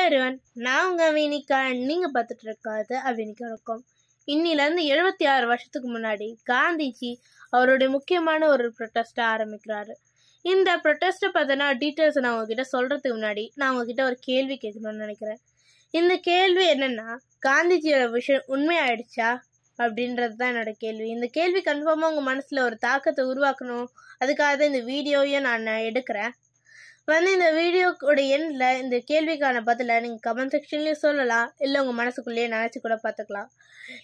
Everyone, நான் உங்க vinegar. நீங்க பார்த்துட்டு இருக்காது அவினிகா இருக்கும். இன்னிலேருந்து 76 வருஷத்துக்கு முன்னாடி காந்திஜி அவருடைய முக்கியமான ஒரு ப்ரொட்டஸ்ட்டை ஆரம்பிக்கிறாரு. இந்த ப்ரொட்டஸ்ட்டை பார்த்தோன்னா டீட்டெயில்ஸ் நான் உங்ககிட்ட சொல்கிறதுக்கு முன்னாடி நான் உங்ககிட்ட ஒரு கேள்வி கேட்கணும்னு நினைக்கிறேன். இந்த கேள்வி என்னென்னா, காந்திஜியோட விஷயம் உண்மையாயிடுச்சா அப்படின்றது தான் என்னோட கேள்வி. இந்த கேள்வி கன்ஃபார்மாக உங்கள் மனசில் ஒரு தாக்கத்தை உருவாக்கணும். அதுக்காக தான் இந்த வீடியோவையும் நான் எடுக்கிறேன். இந்த வீடியோட எண்டில் இந்த கேள்விக்கான பதிலை நீங்கள் கமெண்ட் செக்ஷன்லேயும் சொல்லலாம், இல்லை உங்கள் மனசுக்குள்ளேயே நினச்சி கூட பார்த்துக்கலாம்.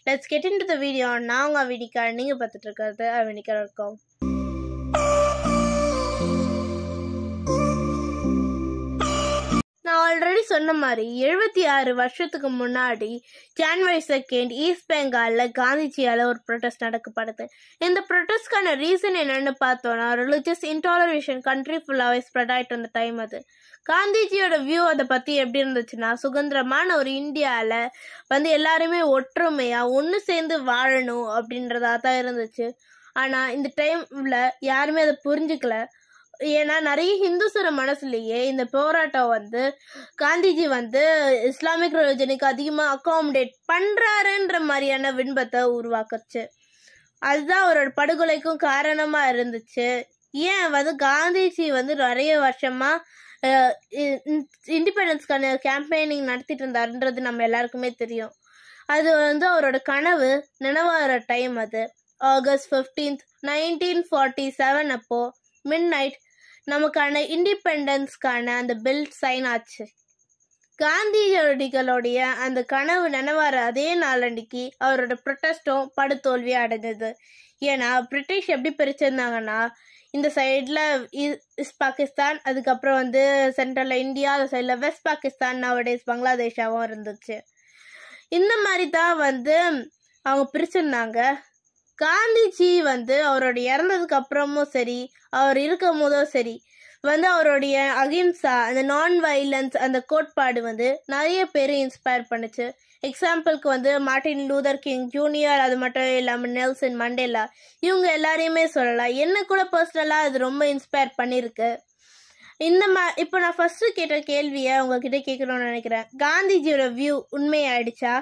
Let's get into the video. நான் உங்கள் அவினிகா, நீங்கள் பார்த்துட்டு இருக்கிறது அவினிகா இருக்கும். நான் ஆல்ரெடி சொன்ன மாதிரி 76 வருஷத்துக்கு முன்னாடி ஜனவரி 2 ஈஸ்ட் பெங்காலில் காந்திஜியால் ஒரு ப்ரொட்டஸ்ட் நடக்கப்படுது. இந்த ப்ரொட்டஸ்ட்கான ரீசன் என்னன்னு பார்த்தோன்னா, ரிலிஜியஸ் இன்டாலரேஷன் கண்ட்ரி ஃபுல்லாகவே ஸ்ப்ரெட் ஆகிட்டு வந்த டைம் அது. காந்திஜியோட வியூ அதை பற்றி எப்படி இருந்துச்சுன்னா, சுதந்திரமான ஒரு இந்தியாவில் எல்லாருமே ஒற்றுமையாக ஒன்று சேர்ந்து வாழணும் அப்படின்றதா தான் இருந்துச்சு. ஆனால் இந்த டைமில் யாருமே அதை புரிஞ்சுக்கல. ஏன்னா நிறைய ஹிந்துஸோட மனசுலேயே இந்த போராட்டம் காந்திஜி இஸ்லாமிக் ரிலிஜனுக்கு அதிகமாக அகாமடேட் பண்ணுறாருன்ற மாதிரியான பிம்பத்தை உருவாக்குச்சு. அதுதான் அவரோட படுகொலைக்கும் காரணமாக இருந்துச்சு. ஏன் காந்திஜி நிறைய வருஷமாக இண்டிபெண்டன்ஸ்க்கான கேம்பெயினிங் நடத்திட்டு இருந்தாருன்றது நம்ம எல்லாருக்குமே தெரியும். அது அவரோட கனவு நினைவாகிற டைம் அது. ஆகஸ்ட் 15, 1947 அப்போ மிட்-நைட் நமக்கான இண்டிபெண்டன்ஸ்க்கான அந்த பில் சைன் ஆச்சு. காந்தியடிகளுடைய அந்த கனவு நினைவார அதே நாளன்னைக்கு அவரோட ப்ரொட்டஸ்டும் படுதோல்வி அடைஞ்சது. ஏன்னா பிரிட்டிஷ் எப்படி பிரிச்சிருந்தாங்கன்னா, இந்த சைடில் ஈஸ்ட் பாகிஸ்தான், அதுக்கப்புறம் சென்ட்ரலில் இந்தியா, அந்த சைடில் வெஸ்ட் பாகிஸ்தான், நவடேஸ் பங்களாதேஷாவும் இருந்துச்சு. இந்த மாதிரி தான் அவங்க பிரிச்சிருந்தாங்க. காந்திஜி அவரோட இறந்ததுக்கு அப்புறமும் சரி, அவர் இருக்கும் போதும் சரி அவருடைய அகிம்சா, அந்த நான் வயலன்ஸ் அந்த கோட்பாடு நிறைய பேர் இன்ஸ்பயர் பண்ணுச்சு. எக்ஸாம்பிளுக்கு மார்ட்டின் லூதர் கிங் ஜூனியர், அது மட்டும் இல்லாமல் நெல்சன் மண்டேலா, இவங்க எல்லாரையுமே சொல்லலாம். என்ன கூட பர்சனலாக அது ரொம்ப இன்ஸ்பயர் பண்ணியிருக்கு. இப்போ நான் ஃபர்ஸ்ட் கேட்ட கேள்வியை உங்ககிட்ட கேட்கணும்னு நினைக்கிறேன். காந்திஜியோட வியூ உண்மையாயிடுச்சா?